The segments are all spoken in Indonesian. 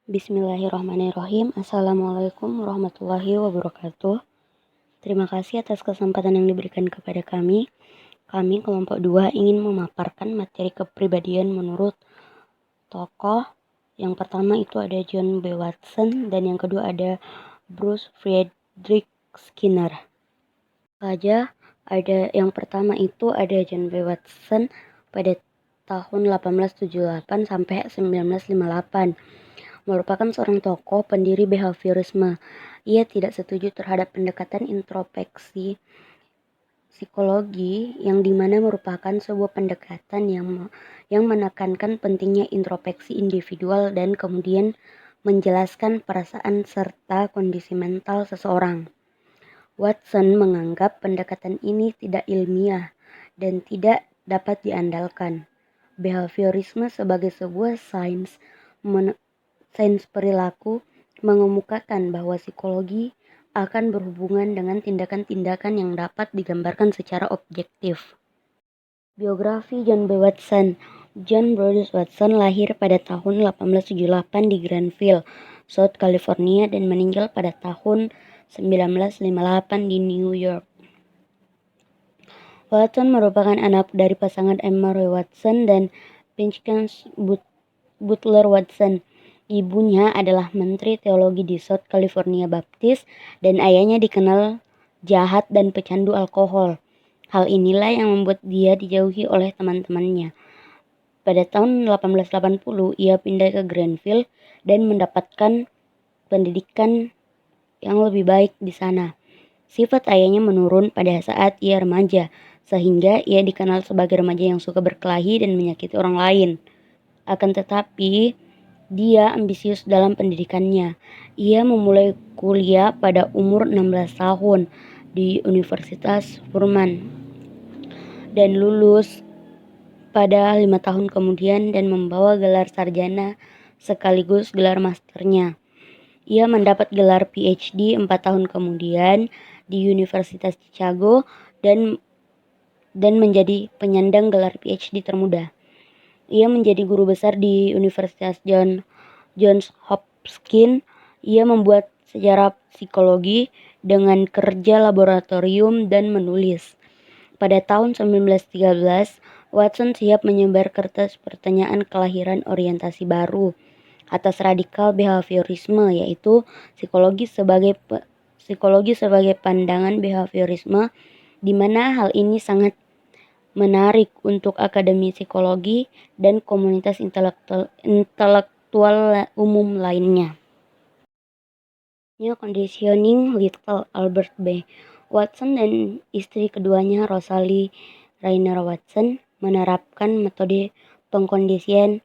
Bismillahirrahmanirrahim. Assalamualaikum warahmatullahi wabarakatuh. Terima kasih atas kesempatan yang diberikan kepada kami. Kami kelompok 2 ingin memaparkan materi kepribadian menurut tokoh. Yang pertama itu ada John B. Watson dan yang kedua ada Bruce Frederick Skinner. Saja ada yang pertama itu ada John B. Watson pada tahun 1878 sampai 1958. Merupakan seorang tokoh pendiri behaviorisme. Ia tidak setuju terhadap pendekatan introspeksi psikologi yang dimana merupakan sebuah pendekatan yang menekankan pentingnya introspeksi individual dan kemudian menjelaskan perasaan serta kondisi mental seseorang. Watson menganggap pendekatan ini tidak ilmiah dan tidak dapat diandalkan. Behaviorisme sebagai sebuah sains perilaku mengemukakan bahwa psikologi akan berhubungan dengan tindakan-tindakan yang dapat digambarkan secara objektif. Biografi John B. Watson. John Bruce Watson lahir pada tahun 1878 di Granville, South California dan meninggal pada tahun 1958 di New York. Watson merupakan anak dari pasangan Emma Roy Watson dan Patience Butler Watson. Ibunya adalah menteri teologi di South California Baptist dan ayahnya dikenal jahat dan pecandu alkohol. Hal inilah yang membuat dia dijauhi oleh teman-temannya. Pada tahun 1880, ia pindah ke Granville dan mendapatkan pendidikan yang lebih baik di sana. Sifat ayahnya menurun pada saat ia remaja, sehingga ia dikenal sebagai remaja yang suka berkelahi dan menyakiti orang lain. Akan tetapi, dia ambisius dalam pendidikannya. Ia memulai kuliah pada umur 16 tahun di Universitas Furman dan lulus pada 5 tahun kemudian dan membawa gelar sarjana sekaligus gelar masternya. Ia mendapat gelar PhD 4 tahun kemudian di Universitas Chicago dan menjadi penyandang gelar PhD termuda. Ia menjadi guru besar di Universitas Johns Hopkins. Ia membuat sejarah psikologi dengan kerja laboratorium dan menulis. Pada tahun 1913, Watson siap menyebar kertas pertanyaan kelahiran orientasi baru atas radikal behaviorisme, yaitu psikologi sebagai pandangan behaviorisme, di mana hal ini sangat menarik untuk akademi psikologi dan komunitas intelektual umum lainnya. New Conditioning Little Albert B. Watson dan istri keduanya Rosalie Rayner Watson menerapkan metode pengkondisian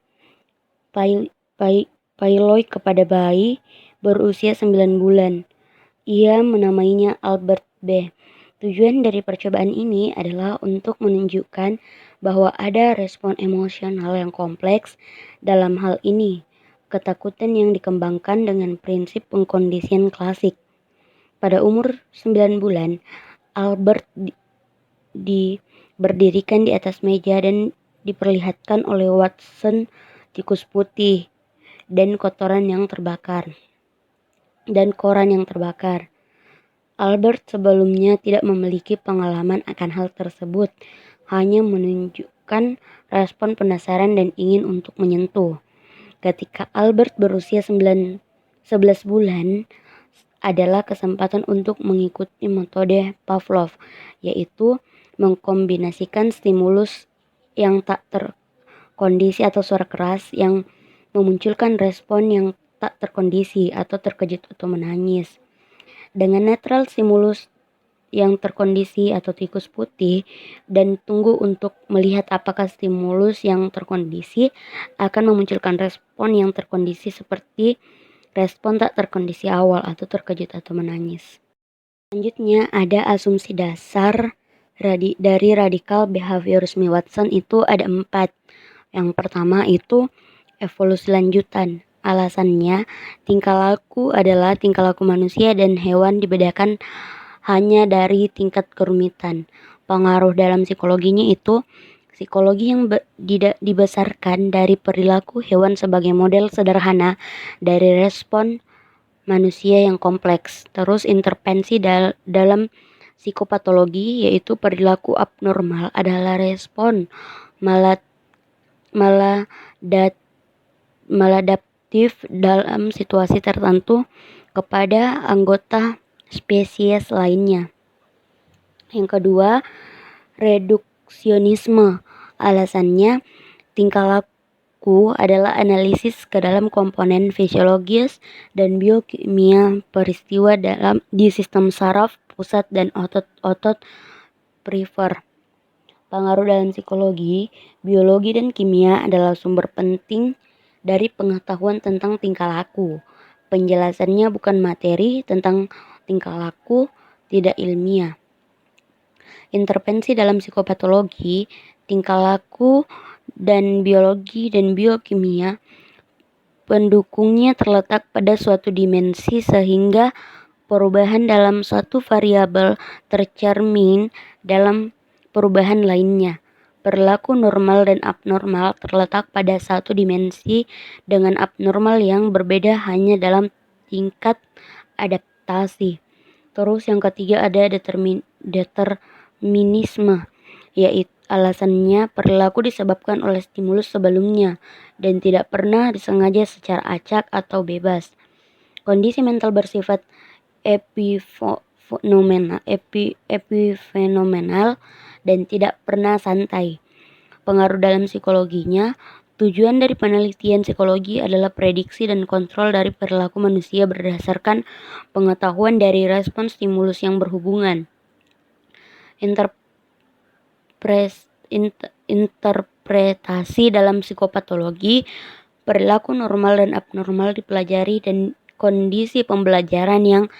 Pailoy kepada bayi berusia 9 bulan. Ia menamainya Albert B. Tujuan dari percobaan ini adalah untuk menunjukkan bahwa ada respon emosional yang kompleks dalam hal ini, ketakutan yang dikembangkan dengan prinsip pengkondisian klasik. Pada umur 9 bulan, Albert berdirikan di atas meja dan diperlihatkan oleh Watson tikus putih dan koran yang terbakar. Albert sebelumnya tidak memiliki pengalaman akan hal tersebut, hanya menunjukkan respon penasaran dan ingin untuk menyentuh. Ketika Albert berusia 11 bulan, adalah kesempatan untuk mengikuti metode Pavlov, yaitu mengkombinasikan stimulus yang tak terkondisi atau suara keras yang memunculkan respon yang tak terkondisi atau terkejut atau menangis. Dengan netral stimulus yang terkondisi atau tikus putih dan tunggu untuk melihat apakah stimulus yang terkondisi akan memunculkan respon yang terkondisi seperti respon tak terkondisi awal atau terkejut atau menangis. Selanjutnya ada asumsi dasar dari radikal behaviorisme Watson itu ada 4. Yang pertama itu evolusi lanjutan. Alasannya, tingkah laku adalah tingkah laku manusia dan hewan dibedakan hanya dari tingkat kerumitan. Pengaruh dalam psikologinya itu Psikologi yang dibesarkan dari perilaku hewan sebagai model sederhana dari respon manusia yang kompleks. Terus intervensi dalam psikopatologi, yaitu perilaku abnormal adalah respon maladaptif dalam situasi tertentu kepada anggota spesies lainnya. Yang kedua, reduksionisme. Alasannya, tingkah laku adalah analisis ke dalam komponen fisiologis dan biokimia peristiwa di sistem saraf pusat dan otot-otot primer. Pengaruh dalam psikologi, biologi, dan kimia adalah sumber penting dari pengetahuan tentang tingkah laku. Penjelasannya bukan materi tentang tingkah laku, tidak ilmiah. Intervensi dalam psikopatologi, tingkah laku, dan biologi dan biokimia pendukungnya terletak pada suatu dimensi sehingga perubahan dalam suatu variabel tercermin dalam perubahan lainnya. Perilaku normal dan abnormal terletak pada satu dimensi dengan abnormal yang berbeda hanya dalam tingkat adaptasi. Terus yang ketiga ada determinisme, yaitu alasannya perilaku disebabkan oleh stimulus sebelumnya dan tidak pernah disengaja secara acak atau bebas. Kondisi mental bersifat epifenomenal dan tidak pernah santai. Pengaruh dalam psikologinya, tujuan dari penelitian psikologi adalah prediksi dan kontrol dari perilaku manusia berdasarkan pengetahuan dari respon stimulus yang berhubungan. Interpretasi dalam psikopatologi, perilaku normal dan abnormal dipelajari dan kondisi pembelajaran yang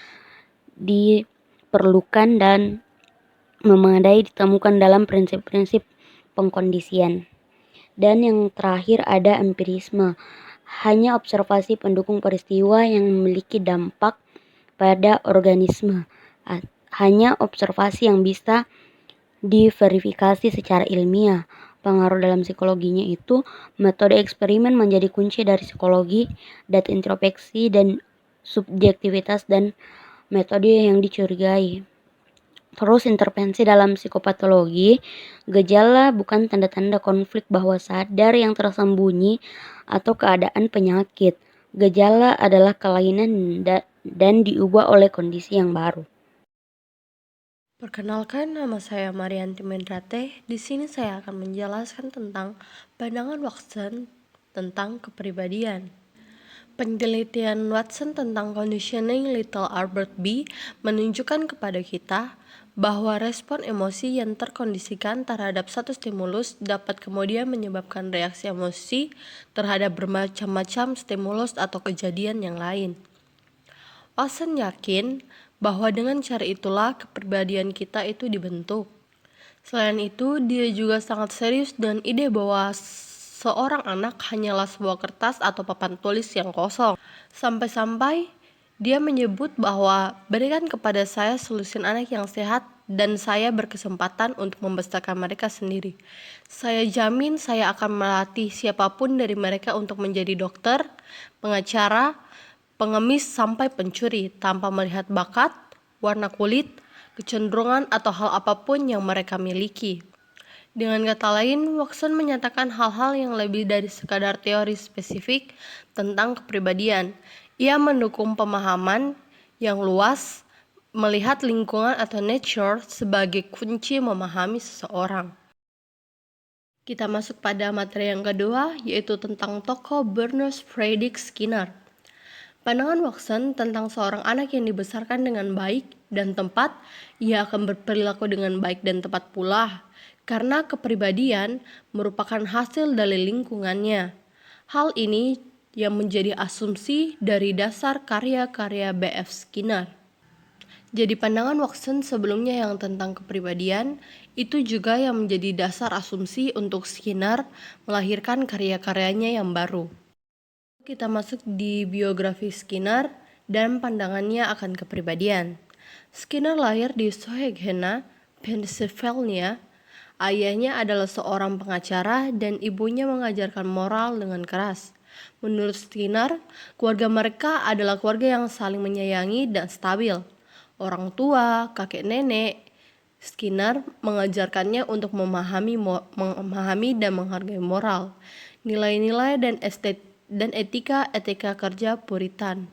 diperlukan dan memadai ditemukan dalam prinsip-prinsip pengkondisian. Dan yang terakhir ada empirisme, hanya observasi pendukung peristiwa yang memiliki dampak pada organisme. Hanya observasi yang bisa diverifikasi secara ilmiah. Pengaruh dalam psikologinya itu, metode eksperimen menjadi kunci dari psikologi, data introspeksi dan subjektivitas dan metode yang dicurigai. Terus intervensi dalam psikopatologi, gejala bukan tanda-tanda konflik bawah sadar yang tersembunyi atau keadaan penyakit. Gejala adalah kelainan dan diubah oleh kondisi yang baru. Perkenalkan, nama saya Marianti Mendrate. Di sini saya akan menjelaskan tentang pandangan Watson tentang kepribadian. Penelitian Watson tentang conditioning Little Albert B menunjukkan kepada kita bahwa respon emosi yang terkondisikan terhadap satu stimulus dapat kemudian menyebabkan reaksi emosi terhadap bermacam-macam stimulus atau kejadian yang lain. Watson yakin bahwa dengan cara itulah kepribadian kita itu dibentuk. Selain itu, dia juga sangat serius dengan ide bahwa seorang anak hanyalah sebuah kertas atau papan tulis yang kosong. Sampai-sampai dia menyebut bahwa berikan kepada saya solusi anak yang sehat dan saya berkesempatan untuk membesarkan mereka sendiri. Saya jamin saya akan melatih siapapun dari mereka untuk menjadi dokter, pengacara, pengemis sampai pencuri tanpa melihat bakat, warna kulit, kecenderungan atau hal apapun yang mereka miliki. Dengan kata lain, Watson menyatakan hal-hal yang lebih dari sekadar teori spesifik tentang kepribadian. Ia mendukung pemahaman yang luas, melihat lingkungan atau nature sebagai kunci memahami seseorang. Kita masuk pada materi yang kedua, yaitu tentang tokoh Bernard Friedrich Skinner. Pandangan Watson tentang seorang anak yang dibesarkan dengan baik dan tepat, ia akan berperilaku dengan baik dan tepat pula, karena kepribadian merupakan hasil dari lingkungannya. Hal ini yang menjadi asumsi dari dasar karya-karya B.F. Skinner. Jadi pandangan Watson sebelumnya yang tentang kepribadian, itu juga yang menjadi dasar asumsi untuk Skinner melahirkan karya-karyanya yang baru. Kita masuk di biografi Skinner dan pandangannya akan kepribadian. Skinner lahir di Sohagena, Pennsylvania. Ayahnya adalah seorang pengacara dan ibunya mengajarkan moral dengan keras. Menurut Skinner, keluarga mereka adalah keluarga yang saling menyayangi dan stabil. Orang tua, kakek nenek, Skinner mengajarkannya untuk memahami dan menghargai moral, nilai-nilai dan etika kerja Puritan.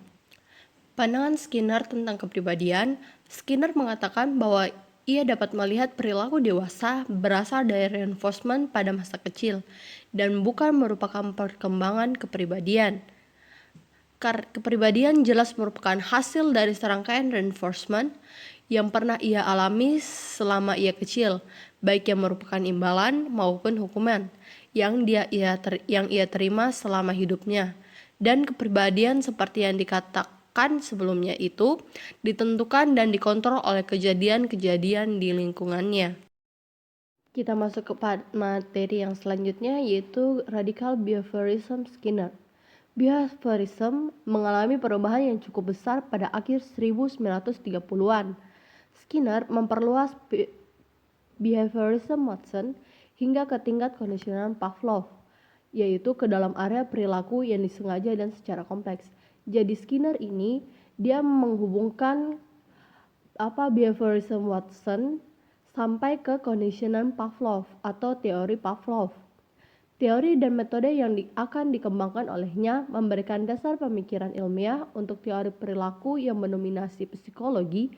Pandangan Skinner tentang kepribadian, Skinner mengatakan bahwa ia dapat melihat perilaku dewasa berasal dari reinforcement pada masa kecil dan bukan merupakan perkembangan kepribadian. Kepribadian jelas merupakan hasil dari serangkaian reinforcement yang pernah ia alami selama ia kecil, baik yang merupakan imbalan maupun hukuman yang ia terima selama hidupnya. Dan kepribadian seperti yang dikatakan sebelumnya itu ditentukan dan dikontrol oleh kejadian-kejadian di lingkungannya. Kita masuk ke materi yang selanjutnya, yaitu Radical Behaviorism Skinner. Behaviorism mengalami perubahan yang cukup besar pada akhir 1930-an. Skinner memperluas behaviorism Watson hingga ke tingkat kondisional Pavlov, yaitu ke dalam area perilaku yang disengaja dan secara kompleks. Jadi Skinner ini dia menghubungkan behaviorism Watson sampai ke conditioning Pavlov atau teori Pavlov. Teori dan metode yang akan dikembangkan olehnya memberikan dasar pemikiran ilmiah untuk teori perilaku yang mendominasi psikologi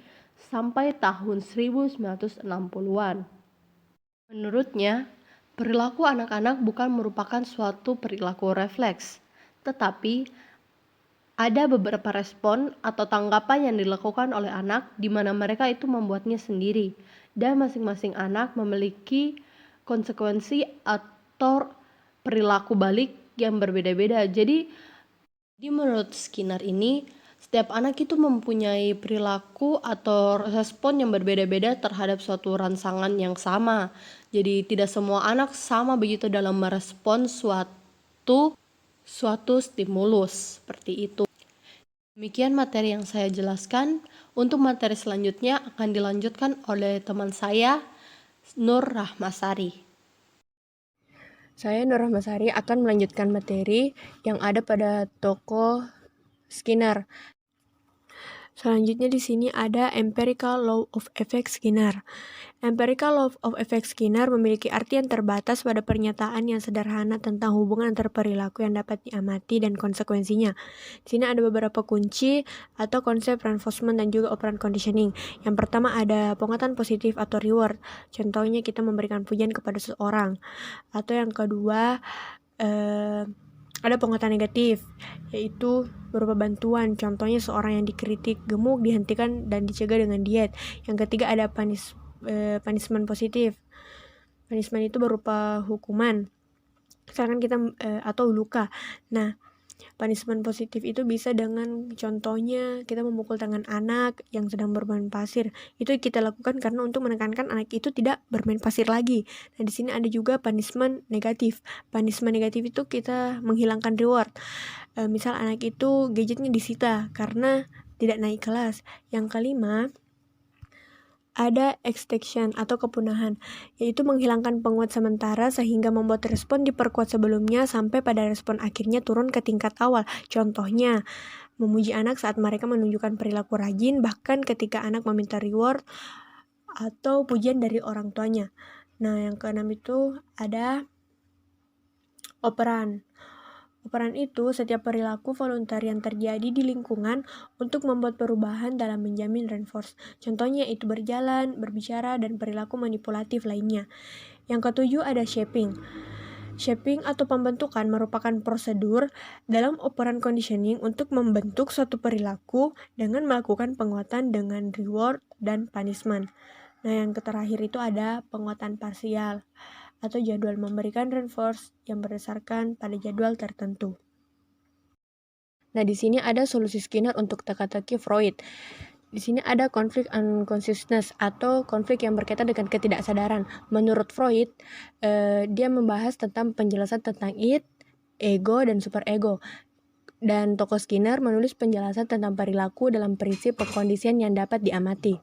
sampai tahun 1960-an. Menurutnya, perilaku anak-anak bukan merupakan suatu perilaku refleks, tetapi ada beberapa respon atau tanggapan yang dilakukan oleh anak di mana mereka itu membuatnya sendiri, dan masing-masing anak memiliki konsekuensi atau perilaku balik yang berbeda-beda. Jadi menurut Skinner ini, setiap anak itu mempunyai perilaku atau respon yang berbeda-beda terhadap suatu rangsangan yang sama. Jadi tidak semua anak sama begitu dalam merespon suatu stimulus seperti itu. Demikian materi yang saya jelaskan. Untuk materi selanjutnya akan dilanjutkan oleh teman saya, Nur Rahmasari. Saya Nur Rahmasari akan melanjutkan materi yang ada pada tokoh Skinner. Selanjutnya di sini ada Empirical Law of Effect Skinner. Empirical Law of Effect Skinner memiliki artian terbatas pada pernyataan yang sederhana tentang hubungan antar perilaku yang dapat diamati dan konsekuensinya. Di sini ada beberapa kunci atau konsep reinforcement dan juga operant conditioning. Yang pertama ada penguatan positif atau reward. Contohnya kita memberikan pujian kepada seseorang. Atau yang kedua ada penguatan negatif, yaitu berupa bantuan. Contohnya seorang yang dikritik gemuk dihentikan dan dicegah dengan diet. Yang ketiga ada punishment positif. Punishment itu berupa hukuman. Misalkan kita atau luka. Nah, punishment positif itu bisa dengan contohnya kita memukul tangan anak yang sedang bermain pasir. Itu kita lakukan karena untuk menekankan anak itu tidak bermain pasir lagi. Nah, di sini ada juga punishment negatif. Punishment negatif itu kita menghilangkan reward. Misal anak itu gadgetnya disita karena tidak naik kelas. Yang kelima ada extinction atau kepunahan, yaitu menghilangkan penguat sementara sehingga membuat respon diperkuat sebelumnya sampai pada respon akhirnya turun ke tingkat awal. Contohnya, memuji anak saat mereka menunjukkan perilaku rajin, bahkan ketika anak meminta reward atau pujian dari orang tuanya. Nah, yang keenam itu ada operan. Operan itu setiap perilaku voluntar yang terjadi di lingkungan untuk membuat perubahan dalam menjamin reinforce. Contohnya itu berjalan, berbicara, dan perilaku manipulatif lainnya. Yang ketujuh ada shaping. Shaping atau pembentukan merupakan prosedur dalam operant conditioning untuk membentuk suatu perilaku dengan melakukan penguatan dengan reward dan punishment. Nah, yang terakhir itu ada penguatan parsial atau jadwal memberikan reinforce yang berdasarkan pada jadwal tertentu. Nah, di sini ada solusi Skinner untuk teka-teki Freud. Di sini ada konflik unconsciousness atau konflik yang berkaitan dengan ketidaksadaran. Menurut Freud, dia membahas tentang penjelasan tentang id, ego, dan superego. Dan tokoh Skinner menulis penjelasan tentang perilaku dalam prinsip pengkondisian yang dapat diamati.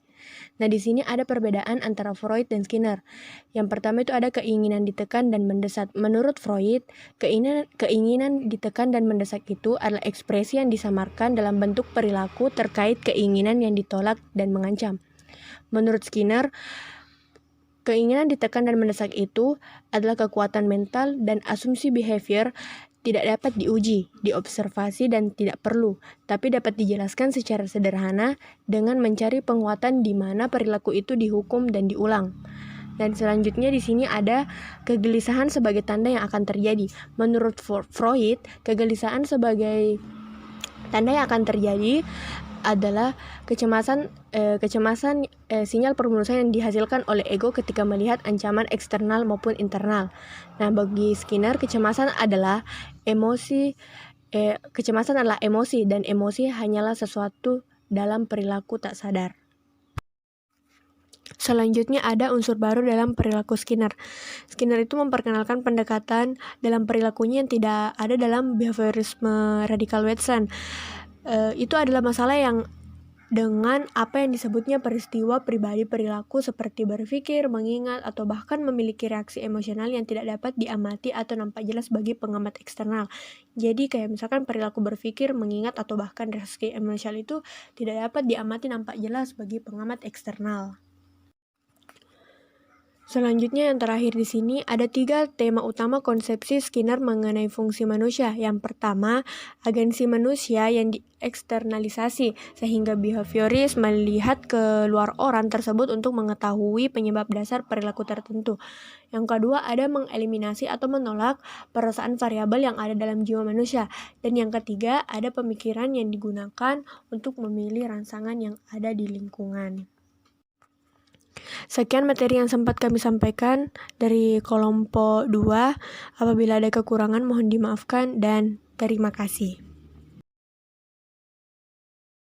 Nah, di sini ada perbedaan antara Freud dan Skinner. Yang pertama itu ada keinginan ditekan dan mendesak. Menurut Freud, keinginan ditekan dan mendesak itu adalah ekspresi yang disamarkan dalam bentuk perilaku terkait keinginan yang ditolak dan mengancam. Menurut Skinner, keinginan ditekan dan mendesak itu adalah kekuatan mental dan asumsi behavior tidak dapat diuji, diobservasi, dan tidak perlu, tapi dapat dijelaskan secara sederhana dengan mencari penguatan di mana perilaku itu dihukum dan diulang. Dan selanjutnya di sini ada kegelisahan sebagai tanda yang akan terjadi. Menurut Freud, kegelisahan sebagai tanda yang akan terjadi adalah kecemasan sinyal permusuhan yang dihasilkan oleh ego ketika melihat ancaman eksternal maupun internal. Nah, bagi Skinner kecemasan adalah emosi dan emosi hanyalah sesuatu dalam perilaku tak sadar. Selanjutnya ada unsur baru dalam perilaku Skinner. Skinner itu memperkenalkan pendekatan dalam perilakunya yang tidak ada dalam behaviorisme radikal Watson. Itu adalah masalah yang dengan apa yang disebutnya peristiwa pribadi perilaku seperti berpikir, mengingat, atau bahkan memiliki reaksi emosional yang tidak dapat diamati atau nampak jelas bagi pengamat eksternal. Jadi kayak misalkan perilaku berpikir, mengingat, atau bahkan reaksi emosional itu tidak dapat diamati nampak jelas bagi pengamat eksternal. Selanjutnya yang terakhir di sini ada 3 tema utama konsepsi Skinner mengenai fungsi manusia. Yang pertama, agensi manusia yang dieksternalisasi sehingga behavioris melihat ke luar orang tersebut untuk mengetahui penyebab dasar perilaku tertentu. Yang kedua, ada mengeliminasi atau menolak perasaan variabel yang ada dalam jiwa manusia. Dan yang ketiga, ada pemikiran yang digunakan untuk memilih rangsangan yang ada di lingkungan. Sekian materi yang sempat kami sampaikan dari kelompok 2. Apabila ada kekurangan mohon dimaafkan dan terima kasih.